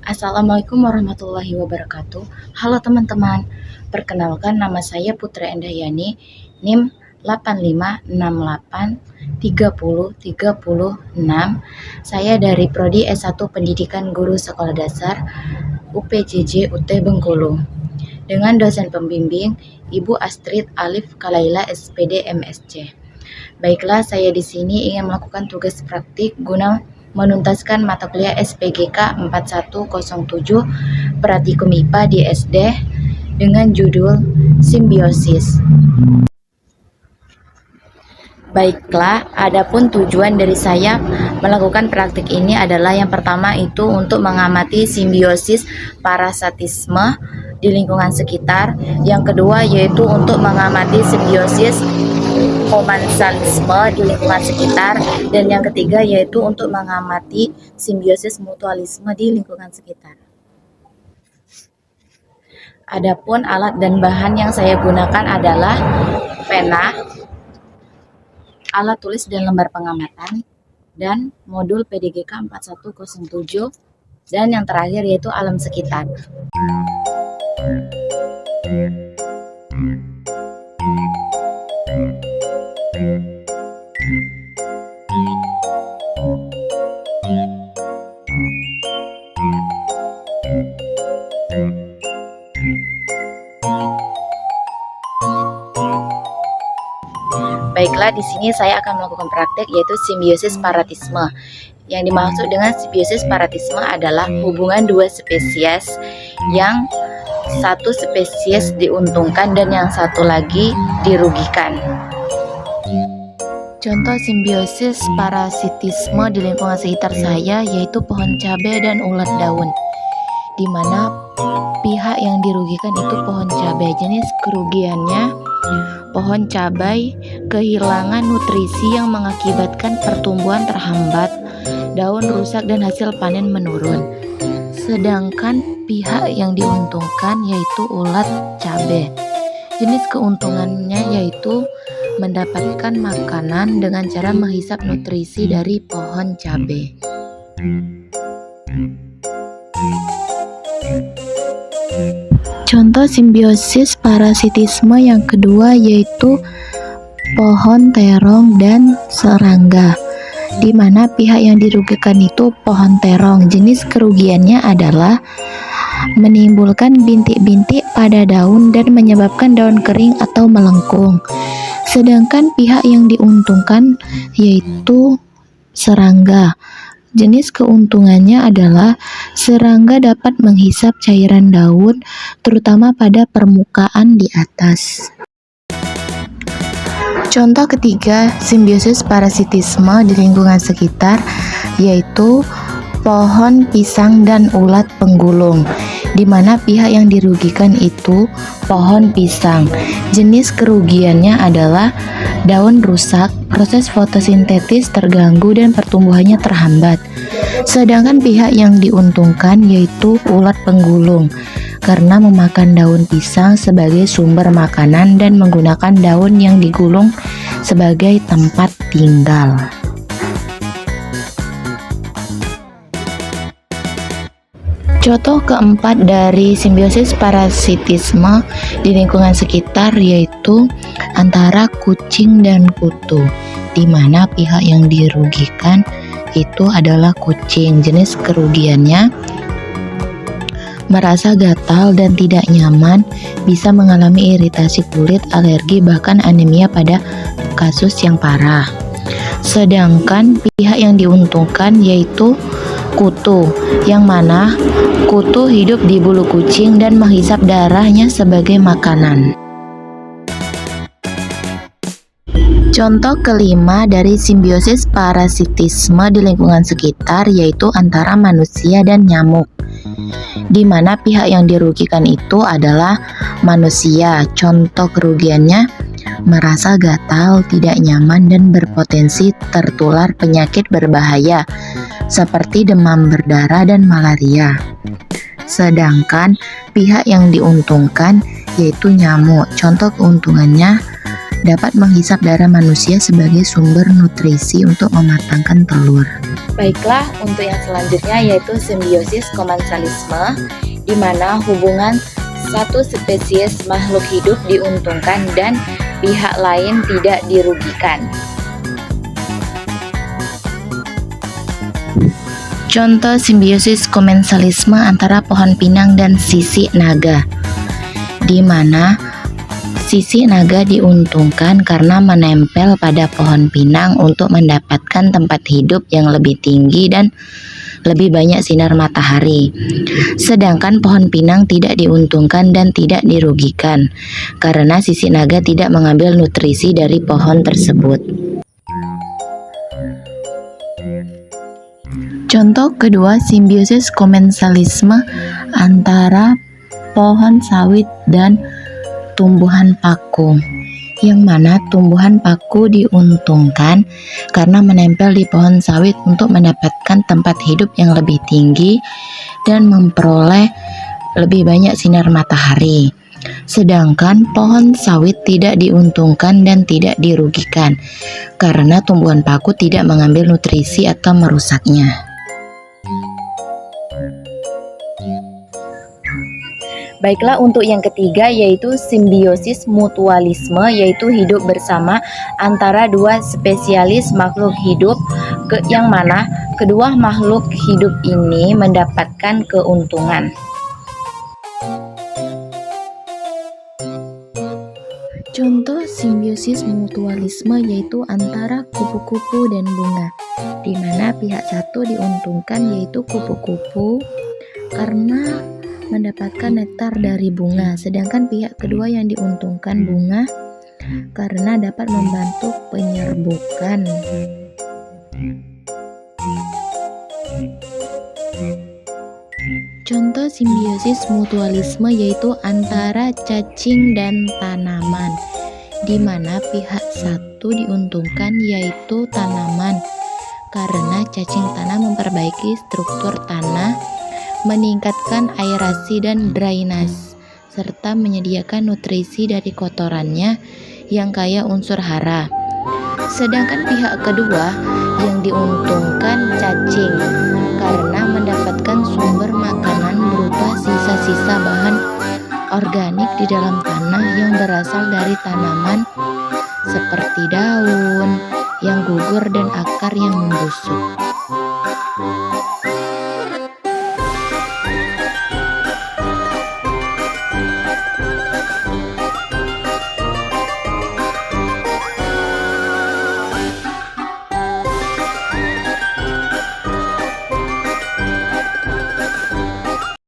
Assalamualaikum warahmatullahi wabarakatuh. Halo teman-teman, perkenalkan nama saya Putri Endahyani, NIM 85683036. Saya dari Prodi S1 Pendidikan Guru Sekolah Dasar UPJJ UT Bengkulu. Dengan dosen pembimbing Ibu Astrid Alif Kalaila SPD MSc. Baiklah, saya di sini ingin melakukan tugas praktik guna menuntaskan mata kuliah SPGK 4107 Pratikum IPA di SD dengan judul Simbiosis. Baiklah, adapun tujuan dari saya melakukan praktik ini adalah yang pertama itu untuk mengamati simbiosis parasatisme di lingkungan sekitar. Yang kedua yaitu untuk mengamati simbiosis komensalisme di lingkungan sekitar, dan yang ketiga yaitu untuk mengamati simbiosis mutualisme di lingkungan sekitar. Adapun alat dan bahan yang saya gunakan adalah pena, alat tulis dan lembar pengamatan, dan modul PDGK 4107, dan yang terakhir yaitu alam sekitar. Baiklah, di sini saya akan melakukan praktek yaitu simbiosis paratisme. Yang dimaksud dengan simbiosis paratisme adalah hubungan dua spesies yang satu spesies diuntungkan dan yang satu lagi dirugikan. Contoh simbiosis parasitisme di lingkungan sekitar saya yaitu pohon cabai dan ulat daun, di mana pihak yang dirugikan itu pohon cabai. Jenis kerugiannya, pohon cabai kehilangan nutrisi yang mengakibatkan pertumbuhan terhambat, daun rusak dan hasil panen menurun. Sedangkan pihak yang diuntungkan yaitu ulat cabai. Jenis keuntungannya yaitu mendapatkan makanan dengan cara menghisap nutrisi dari pohon cabai. Contoh simbiosis parasitisme yang kedua yaitu pohon terong dan serangga, di mana pihak yang dirugikan itu pohon terong. Jenis kerugiannya adalah menimbulkan bintik-bintik pada daun dan menyebabkan daun kering atau melengkung. Sedangkan pihak yang diuntungkan yaitu serangga. Jenis keuntungannya adalah serangga dapat menghisap cairan daun, terutama pada permukaan di atas. Contoh ketiga simbiosis parasitisme di lingkungan sekitar yaitu pohon pisang dan ulat penggulung, di mana pihak yang dirugikan itu pohon pisang. Jenis kerugiannya adalah daun rusak, proses fotosintesis terganggu dan pertumbuhannya terhambat. Sedangkan pihak yang diuntungkan yaitu ulat penggulung, karena memakan daun pisang sebagai sumber makanan dan menggunakan daun yang digulung sebagai tempat tinggal. Contoh keempat dari simbiosis parasitisme di lingkungan sekitar yaitu antara kucing dan kutu, di mana pihak yang dirugikan itu adalah kucing. Jenis kerugiannya merasa gatal dan tidak nyaman, bisa mengalami iritasi kulit, alergi, bahkan anemia pada kasus yang parah. Sedangkan pihak yang diuntungkan yaitu kutu, yang mana kutu hidup di bulu kucing dan menghisap darahnya sebagai makanan. Contoh kelima dari simbiosis parasitisme di lingkungan sekitar yaitu antara manusia dan nyamuk, di mana pihak yang dirugikan itu adalah manusia. Contoh kerugiannya merasa gatal, tidak nyaman, dan berpotensi tertular penyakit berbahaya seperti demam berdarah dan malaria. Sedangkan pihak yang diuntungkan yaitu nyamuk. Contoh keuntungannya dapat menghisap darah manusia sebagai sumber nutrisi untuk mematangkan telur. Baiklah, untuk yang selanjutnya yaitu simbiosis komensalisme, di mana hubungan satu spesies makhluk hidup diuntungkan dan pihak lain tidak dirugikan. Contoh simbiosis komensalisme antara pohon pinang dan sisik naga, di mana sisik naga diuntungkan karena menempel pada pohon pinang untuk mendapatkan tempat hidup yang lebih tinggi dan lebih banyak sinar matahari. Sedangkan pohon pinang tidak diuntungkan dan tidak dirugikan karena sisik naga tidak mengambil nutrisi dari pohon tersebut. Contoh kedua, simbiosis komensalisme antara pohon sawit dan tumbuhan paku, yang mana tumbuhan paku diuntungkan karena menempel di pohon sawit untuk mendapatkan tempat hidup yang lebih tinggi dan memperoleh lebih banyak sinar matahari. Sedangkan pohon sawit tidak diuntungkan dan tidak dirugikan karena tumbuhan paku tidak mengambil nutrisi atau merusaknya. Baiklah, untuk yang ketiga yaitu simbiosis mutualisme, yaitu hidup bersama antara dua spesialis makhluk hidup yang mana kedua makhluk hidup ini mendapatkan keuntungan. Contoh simbiosis mutualisme yaitu antara kupu-kupu dan bunga, di mana pihak satu diuntungkan yaitu kupu-kupu karena mendapatkan nektar dari bunga, sedangkan pihak kedua yang diuntungkan bunga karena dapat membantu penyerbukan. Contoh simbiosis mutualisme yaitu antara cacing dan tanaman, di mana pihak satu diuntungkan yaitu tanaman karena cacing tanah memperbaiki struktur tanah, meningkatkan aerasi dan drainase, serta menyediakan nutrisi dari kotorannya yang kaya unsur hara. Sedangkan pihak kedua yang diuntungkan cacing karena mendapatkan sumber makanan berupa sisa-sisa bahan organik di dalam tanah yang berasal dari tanaman seperti daun yang gugur dan akar yang membusuk.